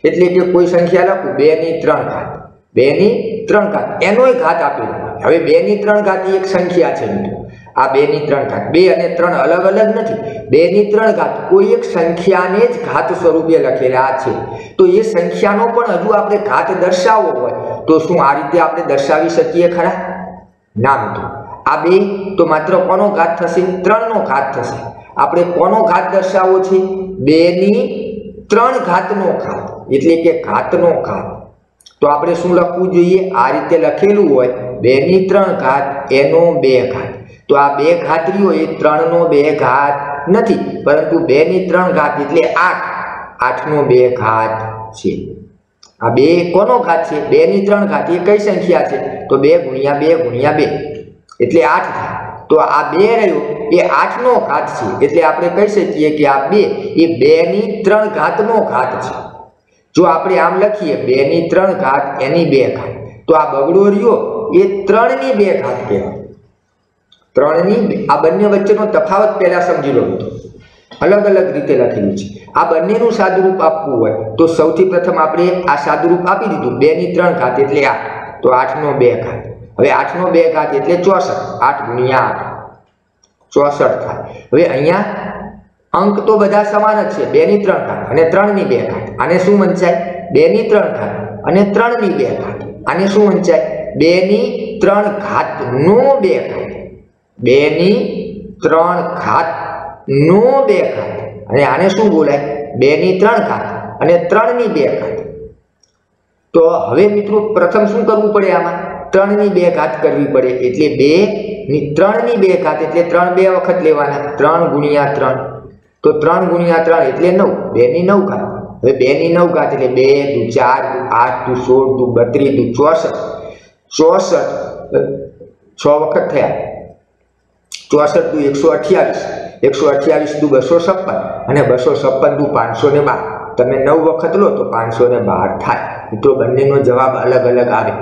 એટલે કે કોઈ સંખ્યા લખું 2 ની 3 ઘાત, 2 ની 3 ઘાત, એનો ઘાત આપેલો. હવે 2 ની 3 ઘાત એક સંખ્યા છે મિત્રો. આ 2 ની 3 ઘાત, 2 અને 3 અલગ અલગ નથી, 2 ની 3 ઘાત કોઈ એક સંખ્યાને જ ઘાત સ્વરૂપે લખેલા છે. તો એ સંખ્યાનો પણ હજુ આપણે ઘાત દર્શાવવો હોય તો શું આ રીતે આપણે દર્શાવી શકીએ ખરા? ના મિત્રો, આ 2 તો માત્ર કોનો ઘાત થશે? 3 નો ઘાત થશે. આપણે કોનો ઘાત દર્શાવવો છે? 2 ની 3 ઘાતનો ઘાત, એટલે કે ઘાતનો ઘાત. તો આપણે શું લખવું જોઈએ? આ રીતે લખેલું હોય 2 ની 3 ઘાત એનો 2 ઘાત. તો આ 2 ઘાત રહ્યો એ 3 નો 2 ઘાત નથી, પરંતુ 2 ની 3 ઘાત એટલે 8, 8 નો 2 ઘાત છે. આ 2 કોનો ઘાત છે? 2 ની 3 ઘાત એ કઈ સંખ્યા છે? તો 2 ગુણ્યા 2 ગુણ્યા 2 એટલે 8 થાય. તો આ 2 રહ્યો એ 8 નો ઘાત છે, એટલે આપણે કહી શકીએ કે આ 2 એ 2 ની 3 ઘાતનો ઘાત છે. જો આપણે આમ લખીએ 2 ની 3 ઘાત એની 2 ઘાત, તો આ બગડો રહ્યો એ 3 ની 2 ઘાત કહેવાય. 3 ની આ બંને વચ્ચેનો તફાવત પહેલા સમજી લો મિત્રો. અલગ અલગ રીતે લખેલું છે. આ બંનેનું સાદુરૂપ આપવું હોય તો સૌથી પ્રથમ આપણે આ સાદુરૂપ આપી દીધું 2 ની 3 ઘાત એટલે 8, તો 8 નો 2 ઘાત. હવે 8 નો 2 ઘાત એટલે 64, 8 ગુણ્યા 8 64 થાય. હવે અહીંયા અંક તો બધા સમાન જ છે, 2 ની 3 ઘાત અને 3 ની 2 ઘાત. આને શું વંચાય? 2 ની 3 ઘાત અને 3 ની 2 ઘાત. આને શું વંચાય? 2 ની 3 ઘાતનો 2 ઘાત, 2 ની 3 ઘાતનો 2 ઘાત. અને આને શું બોલાય? 2 ની 3 ઘાત અને 3 ની 2 ઘાત. તો હવે મિત્રો પ્રથમ શું કરવું પડે? આમાં 3 ની 2 ઘાત કરવી પડે, એટલે 2 ની 3 ની 2 ઘાત એટલે 3 2 વખત લેવાના, 3 ગુણ્યા 3. તો 3 ગુણ્યા 3 એટલે 9, 2 ની 9 ઘાત. હવે 2 ની 9 ઘાત એટલે 2 દુ 4 દુ 8 દુ 16 દુ 32 દુ 64, 64 6 વખત થયા, 64 દુ 128, 128 દુ 256 અને 256 દુ 512. તમે 9 વખત લો તો 512 થાય. મિત્રો બંનેનો જવાબ અલગ અલગ આવે.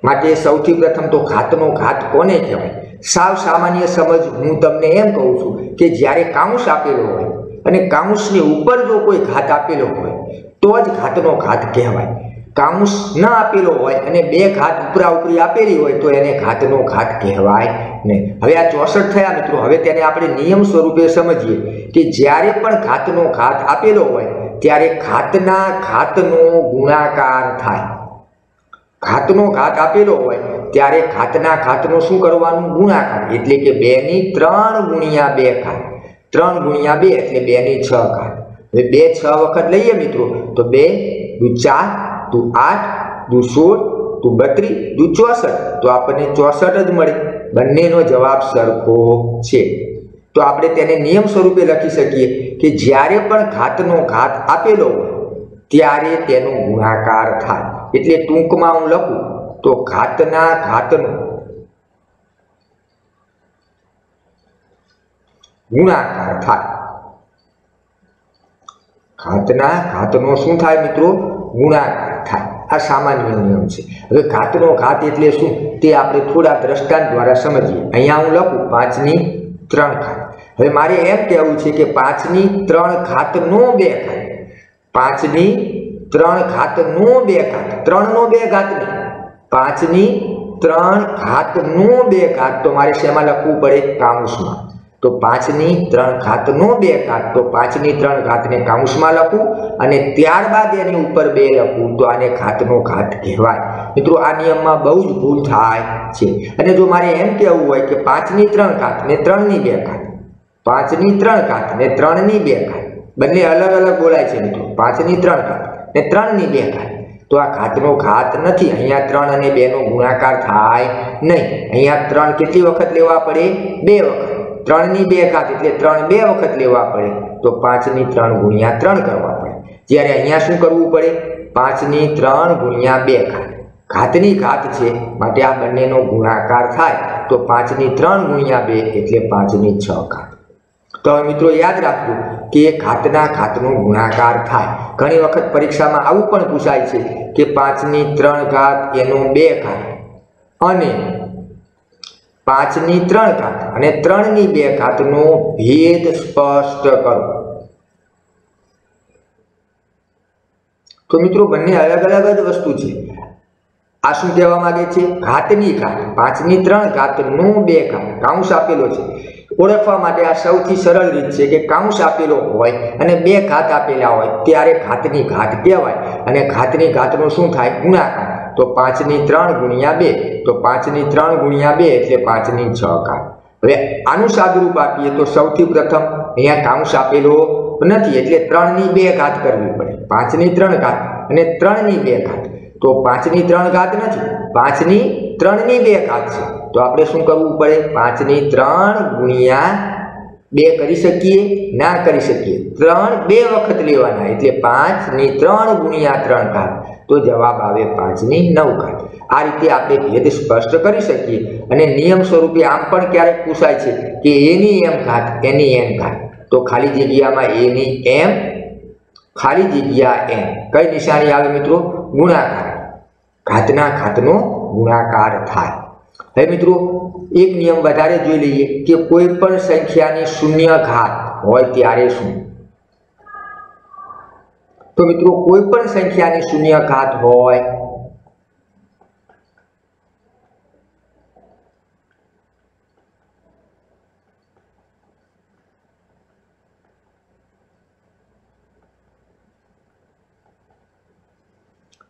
માટે સૌથી પ્રથમ તો ઘાતનો ઘાત કોને કહેવાય? સાવ સામાન્ય સમજ હું તમને એમ કહું છું કે જ્યારે કાઉન્સ આપેલો હોય અને કાઉન્સની ઉપર જો કોઈ ઘાત આપેલો હોય તો જ ઘાતનો ઘાત કહેવાય. કાઉન્સ ન આપેલો હોય અને 2 ઘાત ઉપરા ઉપરી આપેલી હોય તો એને ઘાતનો ઘાત કહેવાય નહીં. હવે આ 64 થયા મિત્રો. હવે તેને આપણે નિયમ સ્વરૂપે સમજીએ કે જ્યારે પણ ઘાતનો ઘાત આપેલો હોય ત્યારે ઘાતના ઘાતનો ગુણાકાર થાય. ઘાતનો ઘાત આપેલો હોય ત્યારે ઘાતના ઘાતનો શું કરવાનું? ગુણાકાર. એટલે કે 2 ની 3 ગુણ્યા 2 ઘાત, 3 ગુણ્યા 2 એટલે 2 ની 6 ઘાત. હવે 2 6 વખત લઈએ મિત્રો તો 2 દુ 4 દુ 8 દુ 16 દુ 32 દુ 64, તો આપણને 64 જ મળે. બંનેનો જવાબ સરખો છે. તો આપણે તેને નિયમ સ્વરૂપે લખી શકીએ કે જ્યારે પણ ઘાતનો ઘાત આપેલો હોય ત્યારે તેનો ગુણાકાર થાય. એટલે ટૂંકમાં હું લખું તો ઘાતના ઘાતનો ગુણાકાર થાય. ઘાતના ઘાતનો શું થાય મિત્રો? ગુણાકાર થાય. આ સામાન્ય નિયમ છે. હવે ઘાતનો ઘાત એટલે શું તે આપણે થોડા દ્રષ્ટાંત દ્વારા સમજીએ. અહીંયા હું લખું 5 ની 3 ઘાત. હવે મારે એમ કહેવું છે કે 5 ની 3 ઘાતનો 2 ઘાત, 5 ની 3 ઘાતનો 2 ઘાત, 3 નો 2 ઘાત નહીં, 5 ની 3 ઘાતનો 2 ઘાત. તો મારે શેમાં લખવું પડે? કાઉન્સમાં. તો 5 ની 3 ઘાતનો 2 ઘાત, તો 5 ની 3 ઘાતને કાઉન્સમાં લખું અને ત્યારબાદ એની ઉપર 2 લખું, તો આને ઘાતનો ઘાત કહેવાય. મિત્રો આ નિયમમાં બહુ જ ભૂલ થાય છે. અને જો મારે એમ કહેવું હોય કે 5 ની 3 ઘાત ને 3 ની 2 ઘાત, 5 ની 3 ઘાત ને 3 ની 2 ઘાત, બંને અલગ અલગ બોલાય છે મિત્રો. 5 ની 3 ઘાત ને 3 ની 2 ઘાત, તો આ ઘાતનો ઘાત નથી. અહીંયા 3 અને 2 નો ગુણાકાર થાય નહીં. અહીંયા 3 કેટલી વખત લેવા પડે? 2 વખત. 3 ની 2 ઘાત એટલે 3 2 વખત લેવા પડે, તો 5 ની 3 ગુણ્યા 3 કરવા પડે. જ્યારે અહીંયા શું કરવું પડે? 5 ની 3 ગુણ્યા 2 ઘાત. ઘાતની ઘાત છે માટે આ બંનેનો ગુણાકાર થાય, તો 5 ની 3 ગુણ્યા 2 એટલે 5 ની 6 ઘાત. તો હવે મિત્રો યાદ રાખજો કે ઘાતના ઘાતનો ગુણાકાર થાય. ઘણી વખત પરીક્ષામાં આવું પણ પૂછાય છે કે 5 ની 3 ઘાત એનો 2 ઘાત અને 5 ની 3 ઘાત અને 3 ની 2 ઘાતનો ભેદ સ્પષ્ટ કરો. તો મિત્રો બંને અલગ અલગ જ વસ્તુ છે. આ શું કહેવા માંગે છે? ઘાતની ઘાત, 5 ની 3 ઘાતનો 2 ઘાત, કાઉન્સ આપેલો છે. ઓળખવા માટે આ સૌથી સરળ રીત છે કે કાઉન્સ આપેલો હોય અને 2 ઘાત આપેલા હોય ત્યારે ઘાતની ઘાત કહેવાય, અને ઘાતની ઘાતનો શું થાય? ગુણાકાર. તો 5 ની 3 ગુણ્યા 2, તો 5 ની 3 ગુણ્યા 2 એટલે 5 ની 6 ઘાત. હવે આનું સાદુરૂપ આપીએ તો સૌથી પ્રથમ અહીંયા કાઉન્સ આપેલો નથી એટલે 3 ની 2 ઘાત કરવી પડે. 5 ની 3 ઘાત અને 3 ની 2 ઘાત. તો 5 ની 3 ઘાત નથી, 5 ની 3 ની 2 ઘાત છે. તો આપણે શું કરવું પડે? 5 ની 3 ગુણ્યા 2 કરી શકીએ? ના કરી શકીએ. 3 2 વખત લેવાના એટલે 5 ની 3 ગુણ્યા 3 ઘાત. તો જવાબ આવે 5 ની 9 ઘાત. આ રીતે આપણે ભેદ સ્પષ્ટ કરી શકીએ. અને નિયમ સ્વરૂપે આમ પણ ક્યારેક પૂછાય છે કે a ની m ઘાત, a ની n ઘાત. તો ખાલી જગ્યામાં a ની m, ખાલી જગ્યા n. કઈ નિશાની આવે મિત્રો? ગુણાકાર. ઘાતના ઘાતનો ગુણાકાર થાય. હવે મિત્રો એક નિયમ વધારે જોઈ લઈએ કે કોઈ પણ સંખ્યાની શૂન્ય ઘાત હોય ત્યારે શું? તો મિત્રો કોઈ પણ સંખ્યાની શૂન્ય ઘાત હોય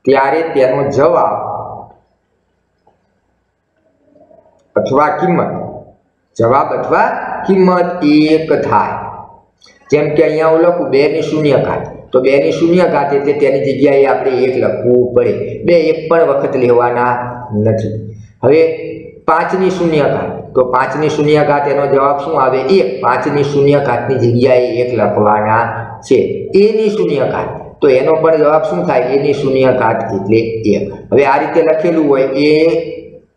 ત્યારે તેનો જવાબ અથવા કિંમત, જવાબ અથવા કિંમત 1 થાય. જેમ કે અહીંયા હું લખું 2 ની શૂન્ય ઘાત, તો 2 ની શૂન્ય ઘાત એટલે તેની જગ્યાએ આપણે 1 લખવું પડે. 2 એક પણ વખત લેવાના નથી. હવે 5 ની શૂન્ય ઘાત, તો 5 ની શૂન્ય ઘાત એનો જવાબ શું આવે? 1. 5 ની શૂન્ય ઘાતની જગ્યાએ 1 લખવાના છે. a ની શૂન્ય ઘાત, તો એનો પણ જવાબ શું થાય? a ની શૂન્ય ઘાત એટલે 1. હવે આ રીતે લખેલું હોય a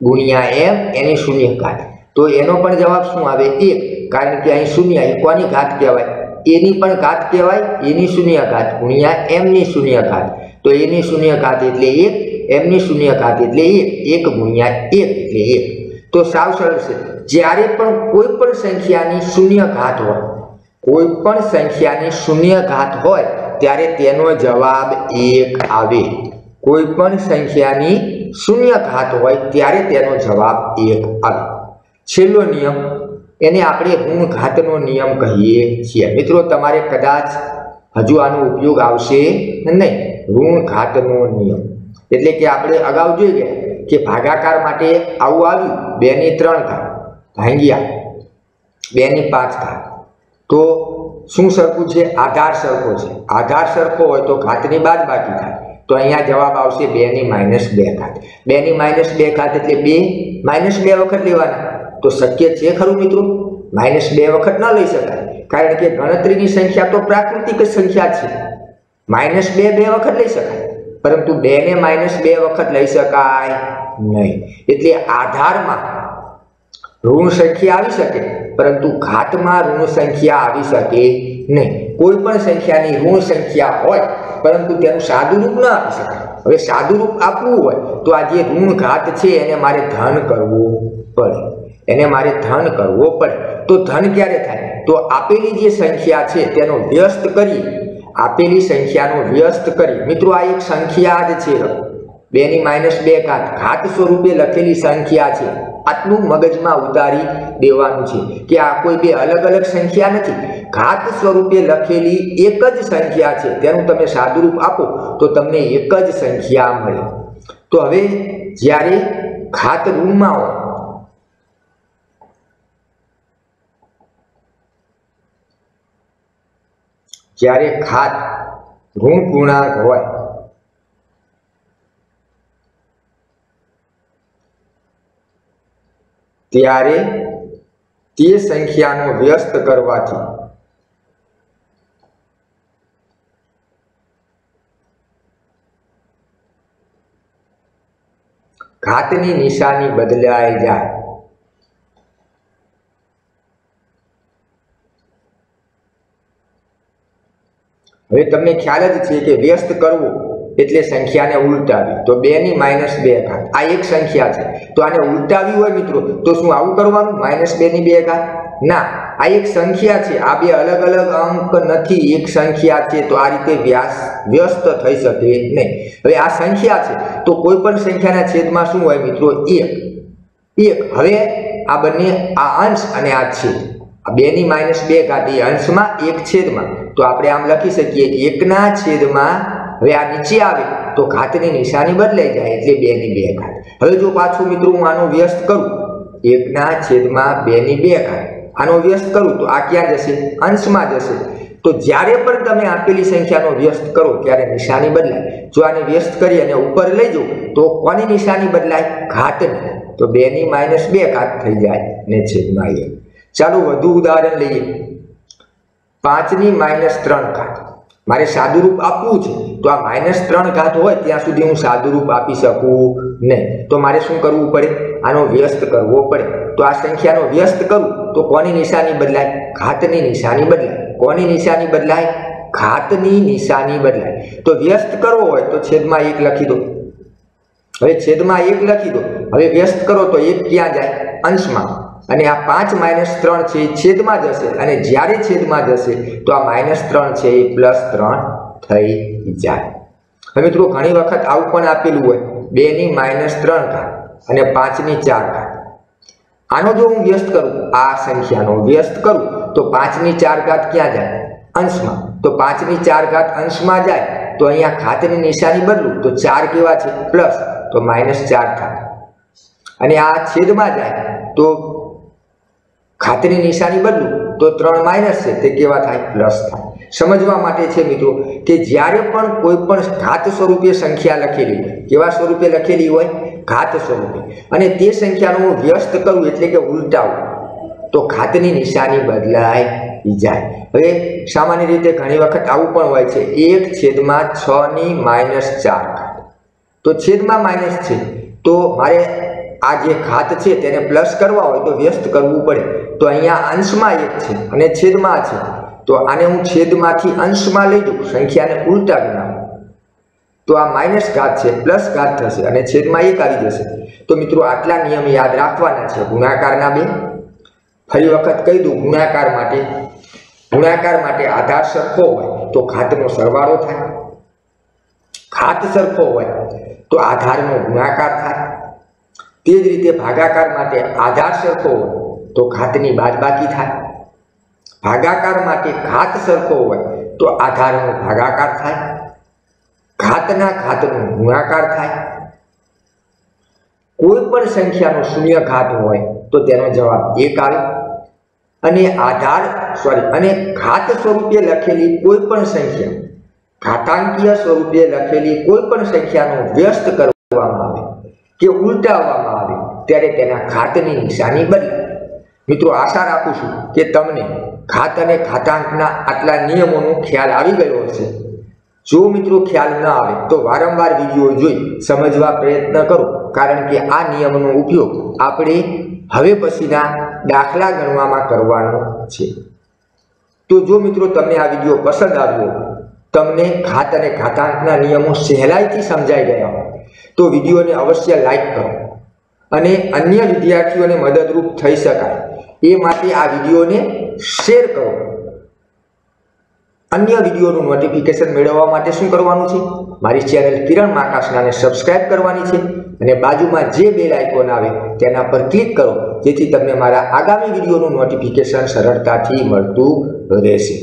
ગુણ્યા m એની શૂન્ય ઘાત, તો એનો પણ જવાબ શું આવે? 1. કારણ કે અહીં શૂન્ય એ કોની ઘાત કહેવાય? a ની પણ ઘાત કહેવાય. a ની શૂન્ય ઘાત ગુણ્યા m ની શૂન્ય ઘાત, તો a ની શૂન્ય ઘાત એટલે 1, m ની શૂન્ય ઘાત એટલે 1. 1 ગુણ્યા 1 એટલે 1. તો સાવ સરળ છે. જ્યારે પણ કોઈ પણ સંખ્યાની શૂન્ય ઘાત હોય, કોઈ પણ સંખ્યાની શૂન્ય ઘાત હોય ત્યારે તેનો જવાબ 1 આવે. કોઈ પણ સંખ્યાની શૂન્ય ઘાત હોય ત્યારે તેનો જવાબ 1 આવે. છેલ્લો નિયમ એને આપણે ઋણ ઘાતનો નિયમ કહીએ છીએ. મિત્રો તમારે કદાચ હજુ આનો ઉપયોગ આવશે નહીં. ઋણ ઘાતનો નિયમ એટલે કે આપણે અગાઉ જોઈ ગયા કે ભાગાકાર માટે આવું આવ્યું 2 ની 3 ઘાત ભાગ્યા 2 ની 5 ઘાત. તો શું સરખું છે? આધાર સરખો છે. આધાર સરખો હોય તો ઘાતની બાદબાકી થાય. તો અહીંયા જવાબ આવશે 2 ની -2 ઘાત. 2 ની -2 ઘાત એટલે 2 -2 વખત લેવાના. તો શક્ય છે ખરું મિત્રો? -2 વખત ન લઈ શકાય, કારણ કે ગણતરીની સંખ્યા તો પ્રાકૃતિક સંખ્યા છે. -2 2 વખત લઈ શકાય, પરંતુ 2 ને -2 વખત લઈ શકાય નહીં. એટલે આધારમાં ઋણ સંખ્યા આવી શકે, પરંતુ ઘાતમાં ઋણ સંખ્યા આવી શકે નહીં. કોઈ પણ સંખ્યાની ઋણ સંખ્યા હોય પરંતુ તેનું સાદુરૂપ ન આપી શકાય. હવે સાદુરૂપ આપવું હોય તો આ જે ઋણ ઘાત છે એને મારે ધન કરવું પડે. એને મારે ધન કરવો પડે. તો ધન ક્યારે થાય? તો આપેલી જે સંખ્યા છે તેનો વ્યસ્ત કરી, આપેલી સંખ્યાનો વ્યસ્ત કરી. મિત્રો આ એક સંખ્યા જ છે. 2 ની -2 ઘાત ઘાત સ્વરૂપે લખેલી સંખ્યા છે. આટલું મગજમાં ઉતારી દેવાનું છે કે આ કોઈ બે અલગ અલગ સંખ્યા નથી. ઘાત સ્વરૂપે લખેલી એક જ સંખ્યા છે. તેનું તમે સાદુરૂપ આપો તો તમને એક જ સંખ્યા મળે. તો હવે જ્યારે ઘાત ઋણમાં હોય, જ્યારે ઘાત ઋણ પૂર્ણાંક હોય ત્યારે તે સંખ્યાનો વ્યસ્ત કરવાથી ઘાતની નિશાની બદલાઈ જાય. હવે તમને ખ્યાલ જ છે કે વ્યસ્ત કરવું એટલે સંખ્યાને ઉલટાવી. તો 2 ની -2 ઘાત આ એક સંખ્યા છે, તો આને ઉલટાવી હોય મિત્રો તો શું આવું કરવાનું? -2 ની 2 ઘાત. ના, આ એક સંખ્યા છે, આ બે અલગ અલગ અંક નથી, એક સંખ્યા છે, તો આ રીતે વ્યસ્ત થઈ શકે નહીં. હવે આ સંખ્યા છે તો કોઈ પણ સંખ્યાના છેદમાં શું હોય મિત્રો? 1. હવે આ બંને, આ અંશ અને આ છેદ, આ 2 ની -2 ઘાત એ અંશમાં, 1 છેદમાં, તો આપણે આમ લખી શકીએ 1 ના છેદમાં. હવે આ નીચે આવે તો ઘાતની નિશાની બદલાઈ જાય એટલે 2 ની 2 ઘાત. હવે જો પાછું મિત્રો હું આનો વ્યસ્ત કરું, 1 ના છેદમાં 2 ની 2 ઘાત, આનો વ્યસ્ત કરું તો આ ક્યાં જશે? અંશમાં જશે. તો જ્યારે પણ તમે આપેલી સંખ્યાનો વ્યસ્ત કરો ત્યારે નિશાની બદલાય. જો આને વ્યસ્ત કરી અને ઉપર લઈ જાઓ તો કોની નિશાની બદલાય? ઘાતની. તો 2 ની -2 ઘાત થઈ જાય ને છેદમાં 1. ચાલો વધુ ઉદાહરણ લઈએ. 5 ની -3 ઘાત. મારે સાદુરૂપ આપવું છે તો આ -3 ઘાત હોય ત્યાં સુધી હું સાદુરૂપ આપી શકું નહીં. તો મારે શું કરવું પડે? આનો વ્યસ્ત કરવો પડે. તો આ સંખ્યાનો વ્યસ્ત કરું તો કોની નિશાની બદલાય? ઘાતની નિશાની બદલાય. કોની નિશાની બદલાય? ઘાતની નિશાની બદલાય. તો વ્યસ્ત કરવો હોય તો છેદમાં 1 લખી દો. હવે છેદમાં 1 લખી દો. હવે વ્યસ્ત કરો તો 1 ક્યાં જાય? અંશમાં. અને આ 5 - 3 છે એ છેદમાં જશે, અને જ્યારે છેદમાં જશે તો આ -3 છે એ +3 થઈ જાય. હવે મિત્રો ઘણી વખત આવું પણ આપેલું હોય 2 ની -3 ઘાત અને 5 ની 4 ઘાત. આનો જો હું વ્યસ્ત કરું, આ સંખ્યાનો વ્યસ્ત કરું તો 5 ની 4 ઘાત ક્યાં જાય? અંશમાં. તો 5 ની 4 ઘાત અંશમાં જાય તો અહીંયા ઘાતની નિશાની બદલું તો 4 કેવા છે? પ્લસ, તો -4 થાય. અને આ છેદમાં જાય તો ઘાતની નિશાની બદલું તો 3 માઇનસ છે તે કેવા થાય? પ્લસ થાય. સમજવા માટે છે મિત્રો કે જ્યારે પણ કોઈ પણ ઘાત સ્વરૂપે સંખ્યા લખેલી હોય, કેવા સ્વરૂપે લખેલી હોય? ઘાત સ્વરૂપે, અને તે સંખ્યાનો હું વ્યસ્ત કરું એટલે કે ઉલટાવું તો ઘાતની નિશાની બદલાઈ જાય. હવે સામાન્ય રીતે ઘણી વખત આવું પણ હોય છે 1/6 ની -4 ઘાત. તો છેદમાં માઇનસ છે તો મારે આ જે ઘાત છે તેને પ્લસ કરવા હોય તો વ્યસ્ત કરવું પડે. તો અહીંયા અંશમાં 1 છે અને છેદમાં છે, તો આને હું છેદમાંથી અંશમાં લઈ જાઉં, સંખ્યાને ઉલટાવી નાખું તો આ માઇનસ ઘાત છે પ્લસ ઘાત થશે અને છેદમાં 1 આવી જશે. તો મિત્રો આટલા નિયમ યાદ રાખવાના છે ગુણાકારના બે. ફરી વખત કહી દઉં, ગુણાકાર માટે આધાર સરખો હોય તો ઘાતનો સરવાળો થાય, ઘાત સરખો હોય તો આધારનો ગુણાકાર થાય. તે જ રીતે ભાગાકાર માટે આધાર સરખો હોય તો ઘાતની બાદબાકી થાય, ભાગાકાર માટે ઘાત સરખો હોય તો આધારનો ભાગાકાર થાય, ઘાતના ઘાતનો ગુણાકાર થાય. કોઈ પણ સંખ્યાનો શૂન્ય ઘાત હોય તો તેનો જવાબ 1 આવે. અને ઘાત સ્વરૂપે લખેલી કોઈ પણ સંખ્યા, ઘાતાંકીય સ્વરૂપે લખેલી કોઈ પણ સંખ્યાનો વ્યસ્ત કરવામાં આવે કે ઉલટાવવામાં આવે ત્યારે તેના ઘાતની નિશાની બદલાય. મિત્રો આશા રાખું છું કે તમને ઘાત અને ઘાતાંકના આટલા નિયમોનો ખ્યાલ આવી ગયો હશે. જો મિત્રો ખ્યાલ ન આવે તો વારંવાર વિડીયો જોઈ સમજવા પ્રયત્ન કરો, કારણ કે આ નિયમનો ઉપયોગ આપણે હવે પછીના દાખલા ગણવામાં કરવાનો છે. તો જો મિત્રો તમને આ વિડીયો પસંદ આવ્યો, તમને ઘાત અને ઘાતાંકના નિયમો સહેલાઈથી સમજાઈ ગયા હોય તો વિડીયોને અવશ્ય લાઈક કરો અને અન્ય વિદ્યાર્થીઓને મદદરૂપ થઈ શકાય એ માટે આ વિડીયોને શેર કરો. અન્ય વિડીયોનું નોટિફિકેશન મેળવવા માટે શું કરવાનું છે? મારી ચેનલ કિરણ માકાસનાને સબસ્ક્રાઇબ કરવાની છે અને બાજુમાં જે બેલ આઇકોન આવે તેના પર ક્લિક કરો, જેથી તમને મારા આગામી વિડીયોનું નોટિફિકેશન સરળતાથી મળતું રહેશે.